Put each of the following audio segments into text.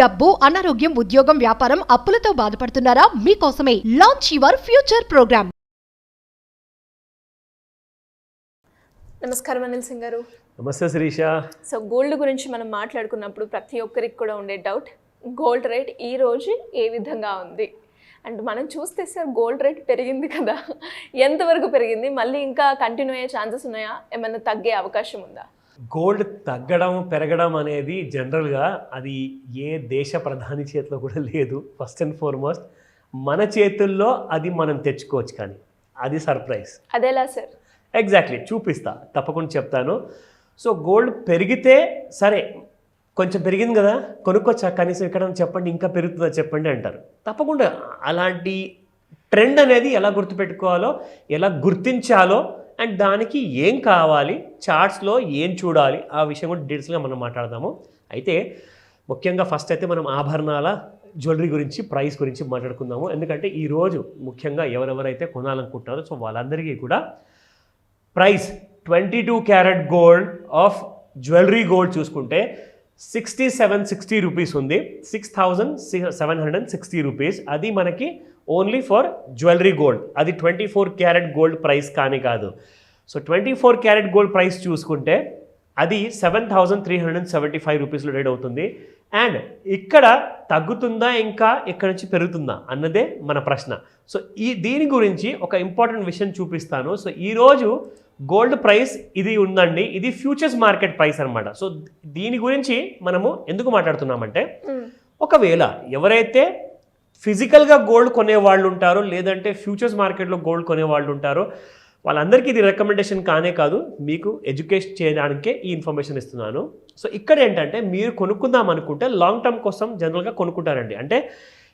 డబ్బు, అనారోగ్యం, ఉద్యోగం, వ్యాపారం, అప్పులతో బాధపడుతున్నారా? మీకోసమే లాంచ్ యువర్ ఫ్యూచర్ ప్రోగ్రామ్. నమస్కారం అనిల్ సింగ్ గారు. నమస్తే శిరీష. సో గోల్డ్ గురించి మనం మాట్లాడుకున్నప్పుడు ప్రతి ఒక్కరికి కూడా ఉండే డౌట్, గోల్డ్ రేట్ ఈ రోజు ఏ విధంగా ఉంది అండ్ మనం చూస్తే సార్ గోల్డ్ రేట్ పెరిగింది కదా, ఎంతవరకు పెరిగింది, మళ్ళీ ఇంకా కంటిన్యూ అయ్యే ఛాన్సెస్ ఉన్నాయా, ఏమైనా తగ్గే అవకాశం ఉందా? గోల్డ్ తగ్గడం పెరగడం అనేది జనరల్గా అది ఏ దేశ ప్రధాని చేతిలో కూడా లేదు. ఫస్ట్ అండ్ ఫార్మోస్ట్ మన చేతుల్లో అది మనం తెచ్చుకోవచ్చు, కానీ అది సర్ప్రైజ్. అదేలా సార్? ఎగ్జాక్ట్లీ చూపిస్తా, తప్పకుండా చెప్తాను. సో గోల్డ్ పెరిగితే సరే, కొంచెం పెరిగింది కదా కొనుక్కోవచ్చా, కనీసం ఇక్కడ చెప్పండి, ఇంకా పెరుగుతుందా చెప్పండి అంటారు. తప్పకుండా అలాంటి ట్రెండ్ అనేది ఎలా గుర్తుపెట్టుకోవాలో, ఎలా గుర్తించాలో, అండ్ దానికి ఏం కావాలి, చార్ట్స్లో ఏం చూడాలి, ఆ విషయం కూడా డీటెయిల్స్గా మనం మాట్లాడదాము. అయితే ముఖ్యంగా ఫస్ట్ అయితే మనం ఆభరణాల జ్యువెలరీ గురించి, ప్రైస్ గురించి మాట్లాడుకుందాము. ఎందుకంటే ఈరోజు ముఖ్యంగా ఎవరెవరైతే కొనాలనుకుంటున్నారో సో వాళ్ళందరికీ కూడా price 22 carat gold of jewellery gold చూసుకుంటే 6760 రూపీస్ ఉంది. 6760 రూపీస్. అది మనకి ఓన్లీ ఫర్ జ్యువెలరీ గోల్డ్. అది 24 క్యారెట్ గోల్డ్ ప్రైస్ కానీ కాదు. సో 24 క్యారెట్ గోల్డ్ ప్రైస్ చూసుకుంటే అది 7375 రూపీస్లో రేట్ అవుతుంది. అండ్ ఇక్కడ తగ్గుతుందా ఇంకా ఇక్కడ నుంచి పెరుగుతుందా అన్నదే మన ప్రశ్న. సో దీని గురించి ఒక ఇంపార్టెంట్ విషయం చూపిస్తాను. సో ఈరోజు గోల్డ్ ప్రైస్ ఇది ఉందండి, ఇది ఫ్యూచర్స్ మార్కెట్ ప్రైస్ అనమాట. సో దీని గురించి మనము ఎందుకు మాట్లాడుతున్నామంటే, ఒకవేళ ఎవరైతే ఫిజికల్గా గోల్డ్ కొనేవాళ్ళు ఉంటారో, లేదంటే ఫ్యూచర్స్ మార్కెట్లో గోల్డ్ కొనేవాళ్ళు ఉంటారో, వాళ్ళందరికీ ఇది రికమెండేషన్ కానే కాదు, మీకు ఎడ్యుకేషన్ చేయడానికే ఈ ఇన్ఫర్మేషన్ ఇస్తున్నాను. సో ఇక్కడ ఏంటంటే, మీరు కొనుక్కుందాం అనుకుంటే లాంగ్ టర్మ్ కోసం జనరల్గా కొనుక్కుంటారండి. అంటే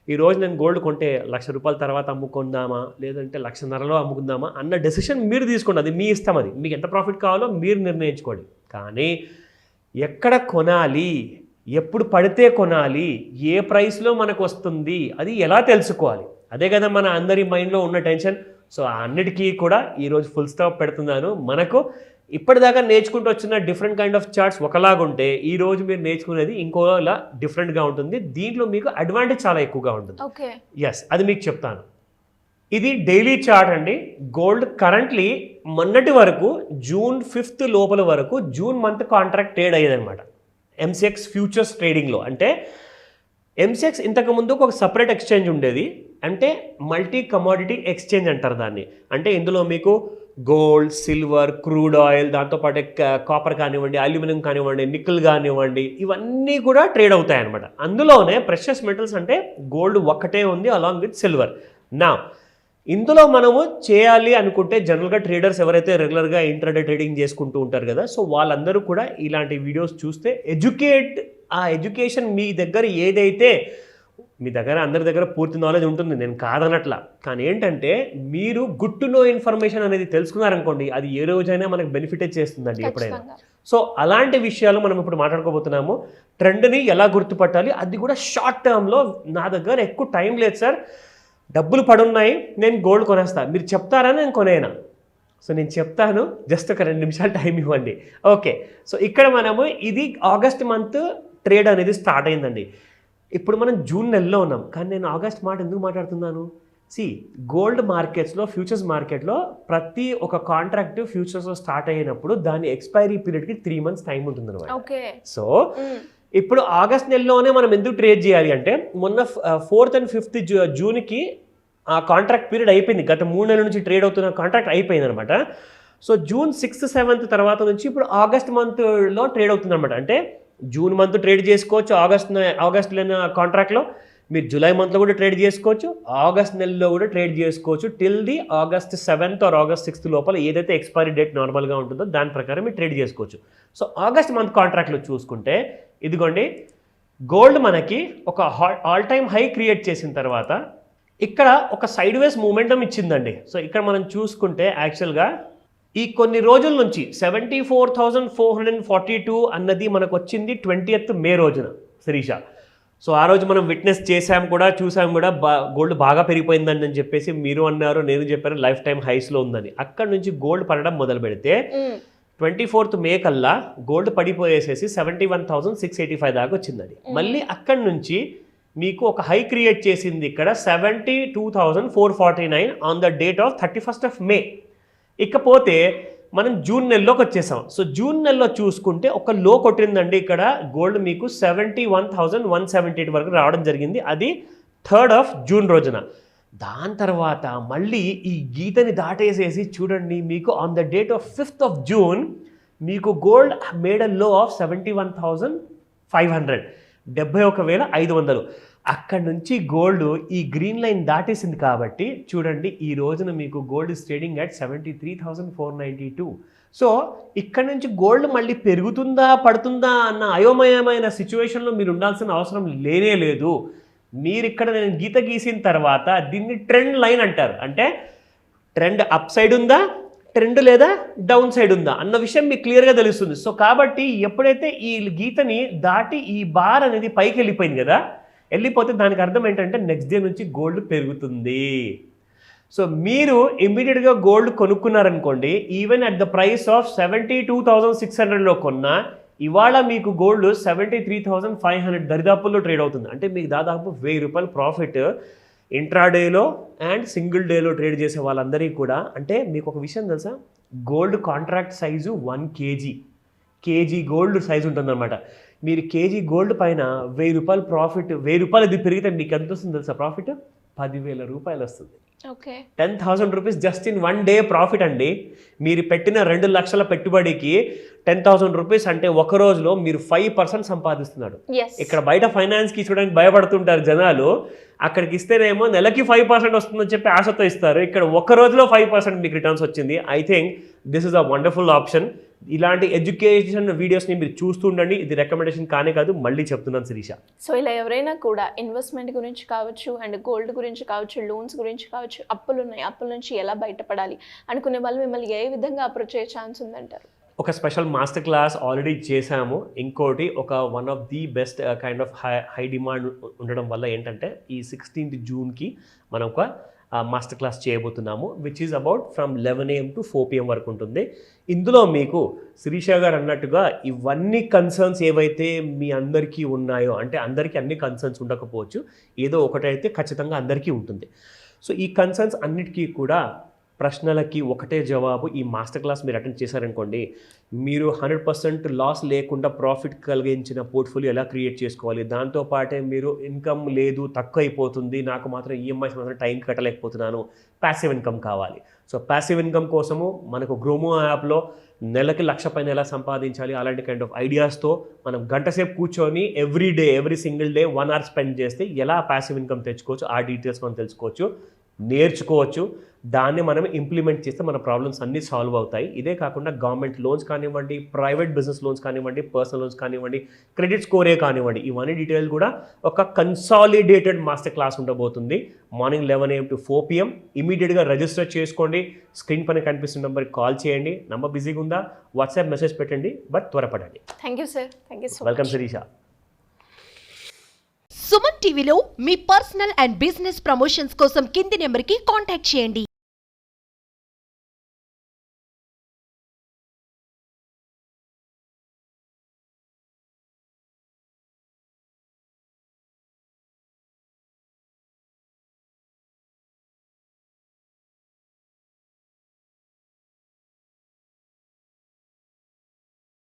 ఈరోజు నేను గోల్డ్ కొంటే ₹1,00,000 తర్వాత అమ్ముకుందామా, లేదంటే ₹1,50,000 అమ్ముకుందామా అన్న డెసిషన్ మీరు తీసుకోండి. అది మీ ఇష్టం, అది మీకు ఎంత ప్రాఫిట్ కావాలో మీరు నిర్ణయించుకోండి. కానీ ఎక్కడ కొనాలి, ఎప్పుడు పడితే కొనాలి, ఏ ప్రైస్లో మనకు వస్తుంది, అది ఎలా తెలుసుకోవాలి, అదే కదా మన అందరి మైండ్లో ఉన్న టెన్షన్. సో అన్నిటికీ కూడా ఈరోజు ఫుల్ స్టాప్ పెడుతున్నాను. మనకు ఇప్పటిదాకా నేర్చుకుంటూ వచ్చిన డిఫరెంట్ కైండ్ ఆఫ్ చార్ట్స్ ఒకలాగుంటే ఈరోజు మీరు నేర్చుకునేది ఇంకోలా డిఫరెంట్గా ఉంటుంది. దీంట్లో మీకు అడ్వాంటేజ్ చాలా ఎక్కువగా ఉంటుంది. ఎస్, అది మీకు చెప్తాను. ఇది డైలీ చార్ట్ అండి. గోల్డ్ కరెంట్లీ మొన్నటి వరకు జూన్ 5 లోపల వరకు జూన్ మంత్ కాంట్రాక్ట్ ట్రేడ్ అయ్యేదన్నమాట ఎంసీఎక్స్ ఫ్యూచర్స్ ట్రేడింగ్లో. అంటే ఎంసీఎక్స్ ఇంతకుముందు ఒక సపరేట్ ఎక్స్చేంజ్ ఉండేది, అంటే మల్టీ కమోడిటీ ఎక్స్చేంజ్ అంటారు దాన్ని. అంటే ఇందులో మీకు గోల్డ్, సిల్వర్, క్రూడ్ ఆయిల్, దాంతోపాటు కాపర్ కానివ్వండి, అల్యూమినియం కానివ్వండి, నికెల్ కానివ్వండి, ఇవన్నీ కూడా ట్రేడ్ అవుతాయి అనమాట. అందులోనే ప్రెషస్ మెటల్స్ అంటే గోల్డ్ ఒక్కటే ఉంది అలాంగ్ విత్ సిల్వర్. నా ఇందులో మనము చేయాలి అనుకుంటే జనరల్గా ట్రేడర్స్ ఎవరైతే రెగ్యులర్గా ఇంట్రాడే ట్రేడింగ్ చేసుకుంటూ ఉంటారు కదా, సో వాళ్ళందరూ కూడా ఇలాంటి వీడియోస్ చూస్తే ఆ ఎడ్యుకేషన్ మీ దగ్గర ఏదైతే, మీ దగ్గర అందరి దగ్గర పూర్తి నాలెడ్జ్ ఉంటుంది, నేను కాదనట్లా, కానీ ఏంటంటే మీరు గుడ్ టు నో ఇన్ఫర్మేషన్ అనేది తెలుసుకున్నారనుకోండి, అది ఏ రోజైనా మనకు బెనిఫిటే చేస్తుందండి ఎప్పుడైనా. సో అలాంటి విషయాలు మనం ఇప్పుడు మాట్లాడుకోబోతున్నాము. ట్రెండ్ని ఎలా గుర్తుపట్టాలి, అది కూడా షార్ట్ టర్మ్లో. నా దగ్గర ఎక్కువ టైం లేదు సార్, డబ్బులు పడున్నాయి, నేను గోల్డ్ కొనేస్తాను, మీరు చెప్తారా నేను కొనేనా? సో నేను చెప్తాను, జస్ట్ ఒక 2 నిమిషాలు టైం ఇవ్వండి. ఓకే, సో ఇక్కడ మనము ఇది ఆగస్ట్ మంత్ ట్రేడ్ అనేది స్టార్ట్ అయిందండి. ఇప్పుడు మనం జూన్ నెలలో ఉన్నాం, కానీ నేను ఆగస్ట్ మాట ఎందుకు మాట్లాడుతున్నాను? గోల్డ్ మార్కెట్స్లో, ఫ్యూచర్స్ మార్కెట్లో ప్రతి ఒక కాంట్రాక్ట్ ఫ్యూచర్స్లో స్టార్ట్ అయినప్పుడు దాని ఎక్స్పైరీ పీరియడ్కి 3 months టైం ఉంటుంది అనమాట. సో ఇప్పుడు ఆగస్ట్ నెలలోనే మనం ఎందుకు ట్రేడ్ చేయాలి అంటే, మొన్న 4th and 5th జూన్కి ఆ కాంట్రాక్ట్ పీరియడ్ అయిపోయింది. గత 3 నెలల నుంచి ట్రేడ్ అవుతున్న కాంట్రాక్ట్ అయిపోయింది అనమాట. సో జూన్ 6th 7th తర్వాత నుంచి ఇప్పుడు ఆగస్ట్ మంత్లో ట్రేడ్ అవుతుంది అనమాట. అంటే జూన్ మంత్ ట్రేడ్ చేసుకోవచ్చు, ఆగస్ట్లో కాంట్రాక్ట్లో, మీరు జూలై మంత్లో కూడా ట్రేడ్ చేసుకోవచ్చు, ఆగస్ట్ నెలలో కూడా ట్రేడ్ చేసుకోవచ్చు. Till the August 7th or August 6th లోపల ఏదైతే ఎక్స్పైరీ డేట్ నార్మల్గా ఉంటుందో దాని ప్రకారం మీరు ట్రేడ్ చేసుకోవచ్చు. సో ఆగస్ట్ మంత్ కాంట్రాక్ట్లో చూసుకుంటే ఇదిగోండి, గోల్డ్ మనకి ఒక ఆల్ టైమ్ హై క్రియేట్ చేసిన తర్వాత ఇక్కడ ఒక సైడ్ వేస్ మూమెంటం ఇచ్చిందండి. సో ఇక్కడ మనం చూసుకుంటే యాక్చువల్గా ఈ కొన్ని రోజుల నుంచి 74,442 అన్నది మనకు వచ్చింది 20th మే రోజున శిరీష. సో ఆ రోజు మనం విట్నెస్ చేసాం కూడా, చూసాం కూడా, గోల్డ్ బాగా పెరిగిపోయిందని అని చెప్పేసి మీరు అన్నారు, నేను చెప్పాను లైఫ్ టైం హైస్లో ఉందని. అక్కడ నుంచి గోల్డ్ పడడం మొదలు పెడితే 24th మే కల్లా గోల్డ్ పడిపోయేసేసి 71,685 దాకా వచ్చిందండి. మళ్ళీ అక్కడి నుంచి మీకు ఒక హై క్రియేట్ చేసింది ఇక్కడ 72,449 on the date of 31st మే. ఇకపోతే మనం జూన్ నెలలోకి వచ్చేసాం. సో జూన్ నెలలో చూసుకుంటే ఒక లో కొట్టిందండి ఇక్కడ గోల్డ్ మీకు 71,178 వరకు రావడం జరిగింది. అది 3rd జూన్ రోజున. దాని తర్వాత మళ్ళీ ఈ గీతని దాటేసేసి చూడండి మీకు on the date of 5th June మీకు గోల్డ్ మేడ్ అ లో ఆఫ్ 71,500, 71,500. అక్కడి నుంచి గోల్డ్ ఈ గ్రీన్ లైన్ దాటేసింది కాబట్టి చూడండి ఈ రోజున మీకు gold is trading at 73,492. So ఇక్కడ నుంచి గోల్డ్ మళ్ళీ పెరుగుతుందా పడుతుందా అన్న అయోమయమైన సిచ్యువేషన్లో మీరు ఉండాల్సిన అవసరం లేనే లేదు. మీరు ఇక్కడ నేను గీత గీసిన తర్వాత దీన్ని ట్రెండ్ లైన్ అంటారు. అంటే ట్రెండ్ అప్ సైడ్ ఉందా, ట్రెండ్ లేదా డౌన్ సైడ్ ఉందా అన్న విషయం మీకు క్లియర్గా తెలుస్తుంది. సో కాబట్టి ఎప్పుడైతే ఈ గీతని దాటి ఈ బార్ అనేది పైకి వెళ్ళిపోయింది కదా, వెళ్ళిపోతే దానికి అర్థం ఏంటంటే నెక్స్ట్ డే నుంచి గోల్డ్ పెరుగుతుంది. సో మీరు ఇమ్మీడియట్గా గోల్డ్ కొనుక్కున్నారనుకోండి, even at the price of 72,600లో కొన్నా ఇవాళ మీకు గోల్డ్ 73,500 దరిదాపుల్లో ట్రేడ్ అవుతుంది. అంటే మీకు దాదాపు 1,000 రూపాయలు ప్రాఫిట్ ఇంట్రాడేలో అండ్ సింగిల్ డేలో ట్రేడ్ చేసే వాళ్ళందరికీ కూడా. అంటే మీకు ఒక విషయం తెలుసా, gold contract size 1 KG gold size ఉంటుందన్నమాట. మీరు కేజీ గోల్డ్ పైన 1,000 రూపాయలు ప్రాఫిట్, 1,000 రూపాయలు ఇది పెరిగితే మీకు ఎంత వస్తుంది తెలుసా ప్రాఫిట్? 10,000 రూపాయలు వస్తుంది. 10,000 rupees just in 1 day profit అండి. మీరు పెట్టిన 2 లక్షల పెట్టుబడికి 10,000 రూపీస్ అంటే ఒక రోజులో మీరు 5% సంపాదిస్తున్నాడు. ఇక్కడ బయట ఫైనాన్స్కి చూడడానికి భయపడుతుంటారు జనాలు, అక్కడికి ఇస్తేనేమో నెలకి 5% వస్తుందని చెప్పి ఆశతో ఇస్తారు. ఇక్కడ ఒక రోజులో 5% మీకు రిటర్న్స్ వచ్చింది. I think this is a wonderful option. ఇలాంటి ఎడ్యుకేషన్ వీడియోస్ని మీరు చూస్తూ ఉండండి. ఇది రికమెండేషన్ కానే కాదు, మళ్ళీ చెప్తున్నాను శిరీష. సో ఇలా ఎవరైనా కూడా ఇన్వెస్ట్మెంట్ గురించి కావచ్చు, అండ్ గోల్డ్ గురించి కావచ్చు, లోన్స్ గురించి కావచ్చు, అప్పులు ఉన్నాయి, అప్పుల నుంచి ఎలా బయటపడాలి అనుకునే వాళ్ళు మిమ్మల్ని ఏ విధంగా అప్రోచ్ అయ్యే ఛాన్స్ ఉందంటారు? ఒక స్పెషల్ మాస్టర్ క్లాస్ ఆల్రెడీ చేశాము. ఇంకోటి ఒక one of the best kind of high demand ఉండడం వల్ల ఏంటంటే ఈ 16th జూన్కి మనం ఒక మాస్టర్ క్లాస్ చేయబోతున్నాము, which is about from 11 AM to 4 PM వరకు ఉంటుంది. ఇందులో మీకు శిరీష గారు అన్నట్టుగా ఇవన్నీ కన్సర్న్స్ ఏవైతే మీ అందరికీ ఉన్నాయో, అంటే అందరికీ అన్ని కన్సర్న్స్ ఉండకపోవచ్చు, ఏదో ఒకటైతే ఖచ్చితంగా అందరికీ ఉంటుంది. సో ఈ కన్సర్న్స్ అన్నిటికీ కూడా ప్రశ్నలకి ఒకటే జవాబు. ఈ మాస్టర్ క్లాస్ మీరు అటెండ్ చేశారనుకోండి, మీరు 100% లాస్ లేకుండా ప్రాఫిట్ కలిగించిన పోర్ట్ఫోలియో ఎలా క్రియేట్ చేసుకోవాలి, దాంతోపాటే మీరు ఇన్కమ్ లేదు తక్కువ అయిపోతుంది, నాకు మాత్రం ఈఎంఐస్ మాత్రం టైంకి కట్టలేకపోతున్నాను, ప్యాసివ్ ఇన్కమ్ కావాలి. సో ప్యాసివ్ ఇన్కమ్ కోసము మనకు గ్రోమో యాప్లో నెలకి 1,00,000 పైన ఎలా సంపాదించాలి అలాంటి కైండ్ ఆఫ్ ఐడియాస్తో మనం గంటసేపు కూర్చొని every single day 1 hour spend చేస్తే ఎలా ప్యాసివ్ ఇన్కమ్ తెచ్చుకోవచ్చు, ఆ డీటెయిల్స్ మనం తెలుసుకోవచ్చు, నేర్చుకోవచ్చు. దాన్ని మనం ఇంప్లిమెంట్ చేస్తే మన ప్రాబ్లమ్స్ అన్నీ సాల్వ్ అవుతాయి. ఇదే కాకుండా గవర్నమెంట్ లోన్స్ కానివ్వండి, ప్రైవేట్ బిజినెస్ లోన్స్ కానివ్వండి, పర్సనల్ లోన్స్ కానివ్వండి, క్రెడిట్ స్కోరే కానివ్వండి, ఇవన్నీ డీటెయిల్ కూడా ఒక కన్సాలిడేటెడ్ మాస్టర్ క్లాస్ ఉండబోతుంది. Morning 11 AM to 4 PM. ఇమీడియట్గా రిజిస్టర్ చేసుకోండి. స్క్రీన్ పైన కనిపిస్తున్న నెంబర్కి కాల్ చేయండి. నంబర్ బిజీగా ఉందా వాట్సాప్ మెసేజ్ పెట్టండి, బట్ త్వరపడండి. Thank you sir. Thank you so much. Welcome Shirisha. Suman టీవీలో మీ పర్సనల్ అండ్ బిజినెస్ ప్రమోషన్స్ కోసం కింది నెంబర్కి కాంటాక్ట్ చేయండి.